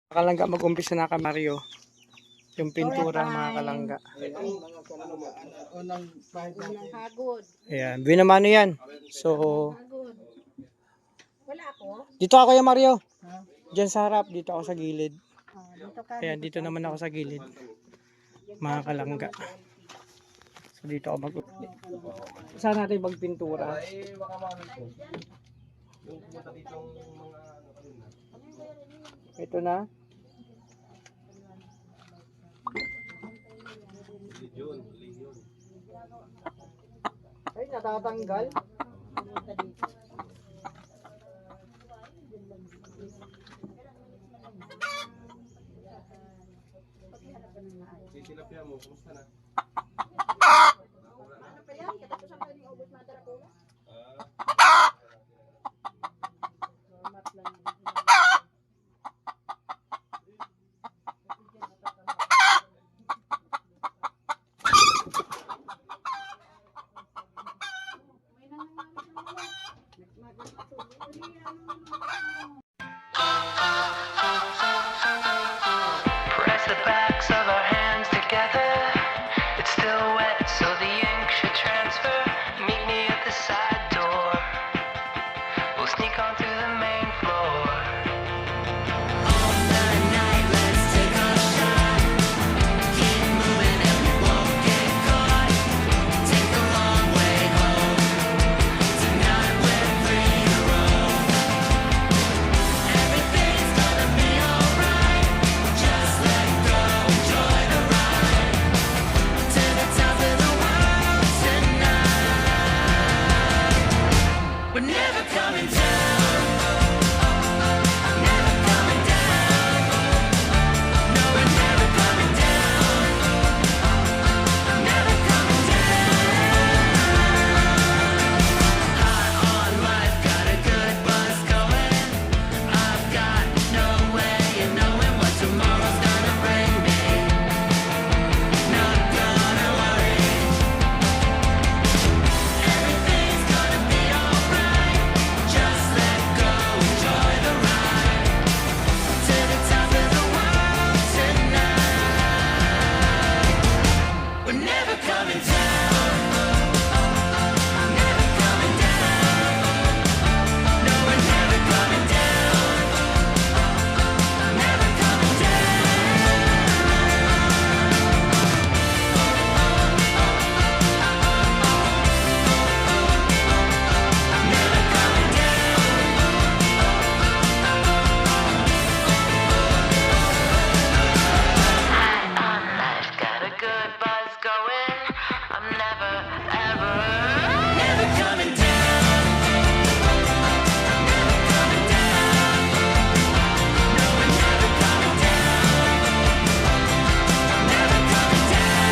Kalangga, mag-umpisa na ka, Mario. Yung pintura, mga kalangga. Unang hagod. Ayan, binamano yan. So, Wala ako. dito ako ya, Mario. Diyan sa harap, dito ako sa gilid. Dito ka. Ayan, dito naman ako sa gilid. Mga kalangga. So, dito ako saan natin magpintura? Ito na. Ay, natatanggal. Tilapia mo, kumusta na? Ano pa yan? Katapos ang pwedeng ubos matara po. Press the backs of our hands together. It's still wet, so the ink should transfer. Meet me at the side door. We'll sneak on through the main floor. All night, let's take a shot. Keep moving and we won't get caught. Take a long way home. Tonight we're free to roam. Everything's gonna be alright. Just let go, enjoy the ride. To the top of the world tonight. We're never coming down. Never coming down. No, we're never coming down. Never coming down. High on life, got a good buzz going. I've got no way of knowing what tomorrow's gonna bring me. Not gonna worry. Everything's gonna be alright. Just let go, enjoy the ride. To the top of the world tonight. We're never coming down. Never coming down. No, we're never coming down. Never coming Life got a good buzz going. I'm never, ever, never coming down. Never coming down. No, we're never coming down. Never coming down.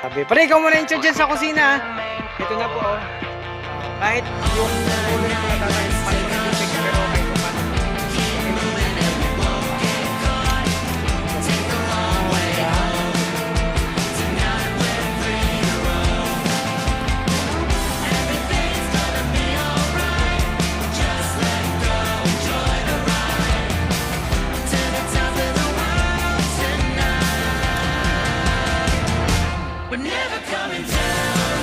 Sabi, pare, ikaw muna yung dyan sa kusina. Ito na po, oh. Kahit yung ulo nito na tatay, pasok pero okay po pa. We're never coming down.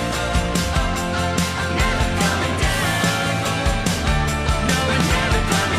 Never coming down. No, we're never coming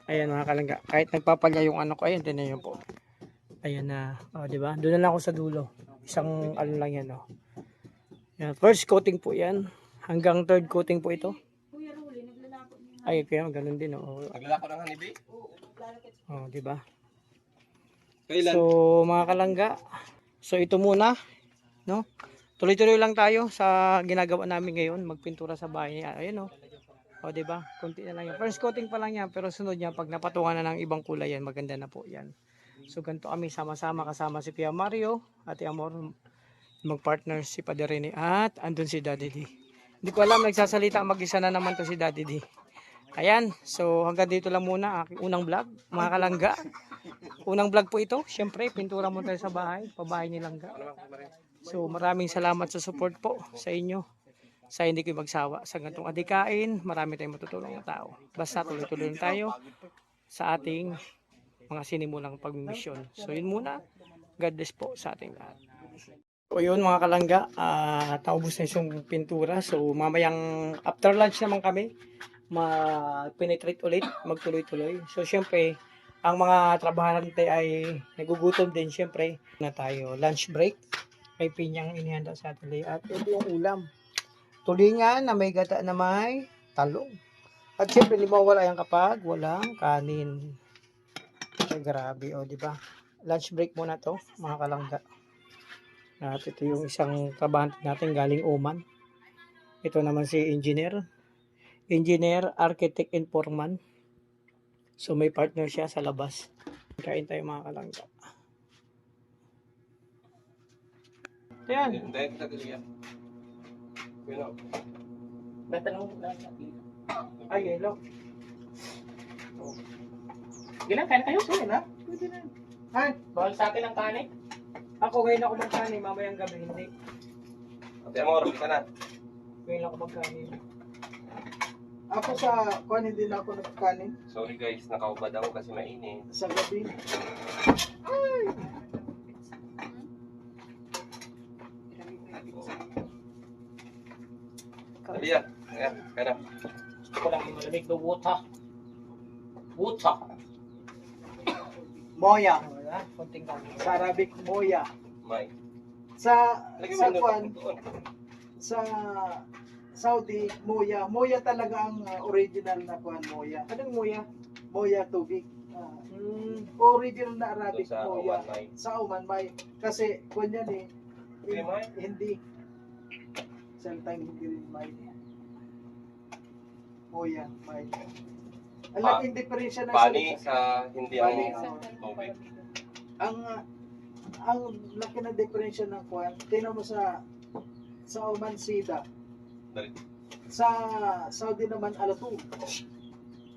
Ayan mga kalangga. Kahit nagpapalya yung ano ko, ayan, tinan nyo po. Ayan na. O, diba? Doon na lang ako sa dulo. Isang ano lang yan, o. Yan. First coating po yan. Hanggang third coating po ito. Ay, kaya ganun din, o. Naglalako ng honeybee? O, diba? Kailan? So, mga kalangga. So, ito muna. No? Tuloy-tuloy lang tayo sa ginagawa namin ngayon. Magpintura sa bahay niya. Ayan, o. O, diba? Kunti na lang yan. First coating pa lang yan. Pero sunod niya, pag napatungan na ng ibang kulay yan, maganda na po yan. So, ganito kami sama-sama kasama si Kuya Mario, Ate Amor, mag-partner si Padre Rene, at andun si Daddy D. Hindi ko alam, nagsasalita mag-isa na naman to si Daddy D. Ayan, so hanggang dito lang muna aking unang vlog, mga kalangga. Unang vlog po ito, syempre, pintura mo tayo sa bahay, pabahay ni Langga. So, maraming salamat sa support po sa inyo. Sa hindi ko magsawa sa gantong adikain, marami tayong matutulong na tao. Basta tuloy-tuloy lang tayo sa ating mga sinimulang pagmisyon. So yun muna. God bless po sa ating lahat. So yun mga kalangga, taubos na yung pintura. So mamayang after lunch naman kami, mag-penetrate ulit, magtuloy-tuloy. So syempre, ang mga trabahante ay nagugutom din syempre. Na tayo, lunch break. May pinyang inihanda sa atelier. At ito yung ulam. Tulingan na may gata na may talong. At syempre, hindi mawala yan kapag walang kanin. Ay, grabe, o, di ba? Lunch break muna to, mga kalangga. At ito yung isang trabahante natin galing Oman. Ito naman si engineer, architect, and foreman. So, may partner siya sa labas. Kain tayo, mga kalangga. Ito yan. Hindi, kita dito yan. Ay, hello. Gilang, kaya kayo? Sige na. Ay, Bawal sa atin ang kanin. ako ngayon ako magkanin, mamayang gabi hindi. Ate Amor, ka na. Ngayon ako magkanin. Ako sa kuan hindi na ako nagkanin Sorry guys, nakaubad ako kasi mainit. sa gabi. Dali yan. Ayan, kaya na. Gusto ko lang yung malamig na water. Water. Moya. Wala, konting kanin. Sa Arabic, moya. May. Sa Lagyan sa mo kuan, doon. sa Saudi, moya. Moya talaga ang original na kuan, moya. Anong muya? Moya tubig. Original na Arabic, Doon sa moya. Oman, may. Sa Oman, may. Kasi kuan yan eh. Hindi, may. Hindi. Sometimes hindi rin may. Moya, may. Ang Pa- laking diferensya na Bani sa hindi ang Bani, tubig. ang laki na diferensya ng kuwan. Tingnan mo sa Oman Sida. Dali. Sa Saudi naman Alatul.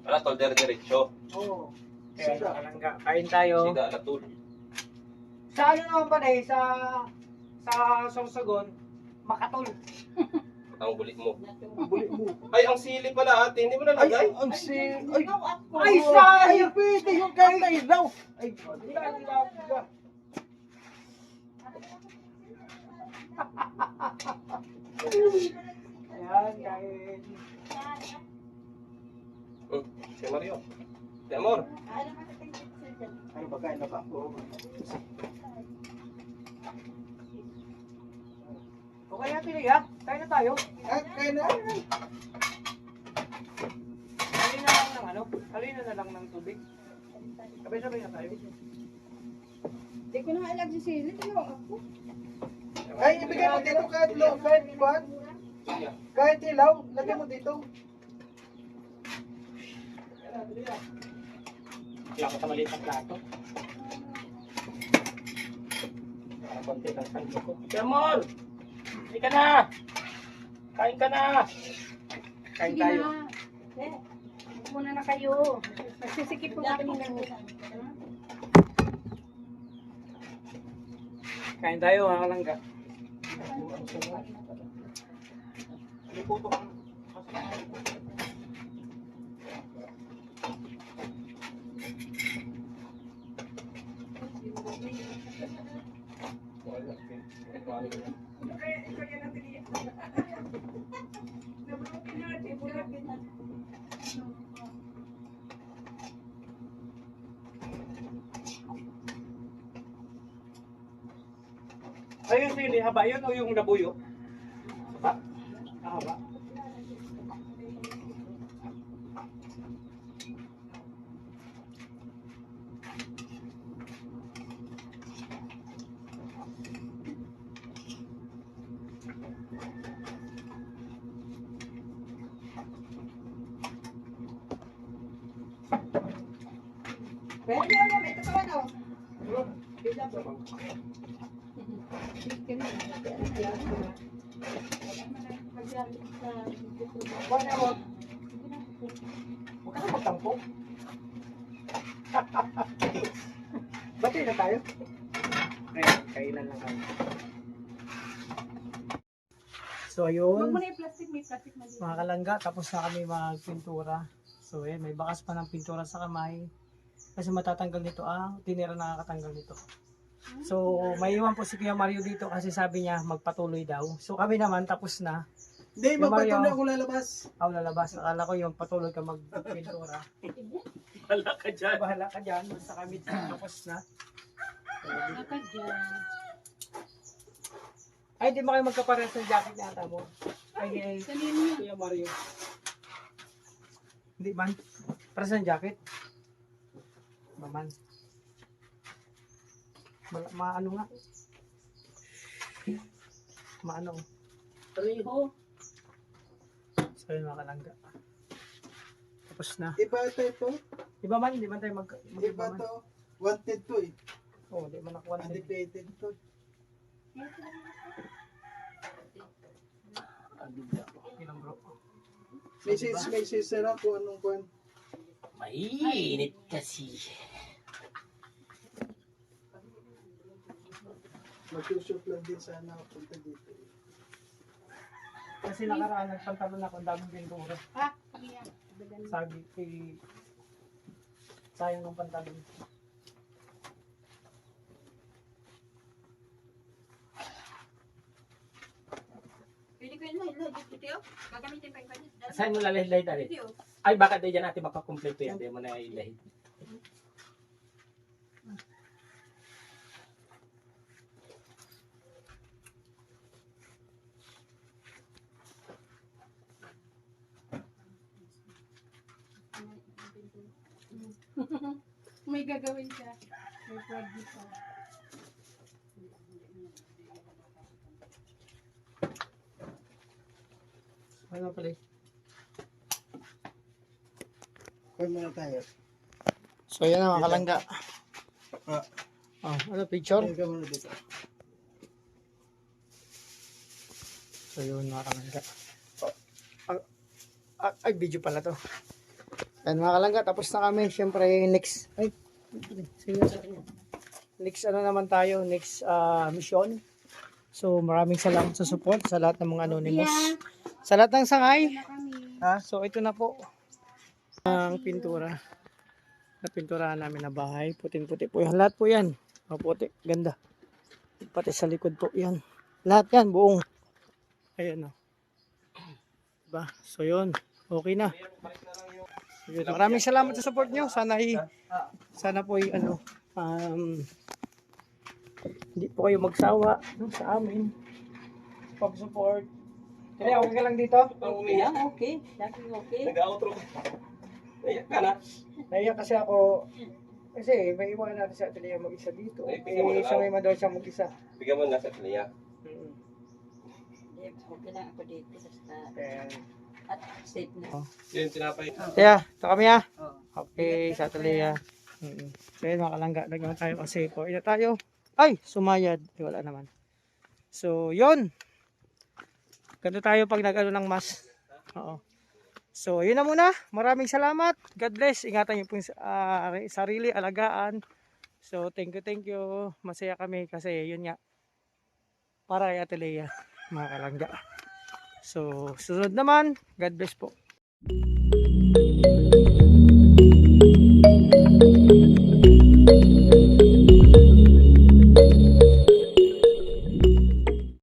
Wala, tolder diretso. Oo. Kaya Sida. kalangga, kain tayo. Sida, alatul. Sa ano naman pala eh, sa Sorsogon, Makatol. Ang bulit mo. Buli mo. Ay, ang sili pala ate, hindi mo Ay, nalagay? ang si... Ay, Ay, sayang! Ay, pwede yung kanta ilaw. Ay, lalaga. Ayan, kain. Si Mario. Si Amor. Ano ba kain na ba? Oo. Okay na piliya, kain na tayo. Kain na. Halina lang ng ano, halina na lang ng tubig. Sabay-sabay na tayo. Hindi ko na alam si Sili. Ano ako? Ay, ibigay mo dito kahit lo, kahit kuwan. Kahit ilaw, lagyan mo dito. Wala ko sa maliit na plato. Para konti lang sa ko. Jamon! Hindi ka na! Kain ka na! Kain Sige tayo. na. Muna na kayo. Nagsisikip po natin ng Kain tayo, mga kalangga. Ay, yung sili, haba yun o yung labuyo? Haba? Haba. Pero yun, ito pa ano? Huwag ka na magtampo. Bati na tayo. Ayun, kainan lang kami. So Huwag ayun, mo na yung plastic, may plastic na dito. mga kalangga, tapos na kami magpintura. So may bakas pa ng pintura sa kamay. Kasi matatanggal nito tinira nakakatanggal nito. So may iwan po si Kuya Mario dito kasi sabi niya magpatuloy daw. So kami naman tapos na. Hindi, Yung Mario. magpatuloy ako lalabas. Lalabas. Akala ko yung patuloy ka magpintura. Wala ka dyan. Bahala ka dyan. Basta kami tapos na. Naka dyan. Ay, di ba kayo magkapares ng jacket na ata mo? Ay, Kanino yun? Kuya Mario. Hindi man. Pares ng jacket. Maman. Maano nga. Maano. Pareho. So yun mga kalangga. Tapos na. Iba ito. Iba man, hindi man tayo Iba man. to. Wanted to eh. Oo, di man nakuha. Undefeated to. Ilang bro. May sisira kung anong kwan. Mainit kasi. Mag-shoot lang din sana ako punta dito. Kasi nakaraan, nagpantalon ako, ang daming pintura. Ah, kami yan. Dagan. Sabi, sayang ng pantalon. Pwede ko yun na, dito yun. Gagamitin pa yung kanya. Saan mo lalahid-lahid dali? Dito yun. Ay, baka di dyan natin makakompleto yan. Di mo na ilahid. May gagawin siya. May project pa. Ano pala eh? Kwan muna tayo. So yan ang mga kalangga. Ah, Ano picture? kwan ka muna dito. So yun mga kalangga. Ay, video pala to. Yan mga kalangga, tapos na kami. Siyempre next, next ano naman tayo, next mission. So maraming salamat sa support sa lahat ng mga anonymous. Sa lahat ng sangay. So ito na po ang pintura. Napinturahan namin na bahay. Puting-puti po yan. Lahat po yan. Maputi. Ganda. Pati sa likod po yan. Lahat yan. Buong. Ayan o. Diba? So yun. Okay na. So, yun. Maraming salamat sa support nyo. Sana po hindi po kayo magsawa sa amin. Pag-support. Kaya okay ka lang dito? Ang umiyak. Okay. Lagi okay. Nag-outro. Naiyak ka na. Naiyak kasi ako. Kasi may iwan natin sa atelier mag-isa dito. Ay, bigyan mo na Sa lang. may daw siya mag-isa. Bigyan mo na sa Lia. Okay lang ako dito. Basta Ayan. at safe na. Yun, tinapay. Kaya, ito kami ha. Okay, sa atelier. So yun mga kalangga. Nagawin tayo kasi po. Ito tayo. Ay, sumayad. Ay, wala naman. So, yun. Ganito tayo pag nag-ano ng mas. Oo. So, yun na muna. Maraming salamat. God bless. Ingatan niyo po yung sarili, alagaan. So, thank you. Masaya kami kasi yun nga. Para kay Ate Lea, mga kalangga. So, susunod naman. God bless po.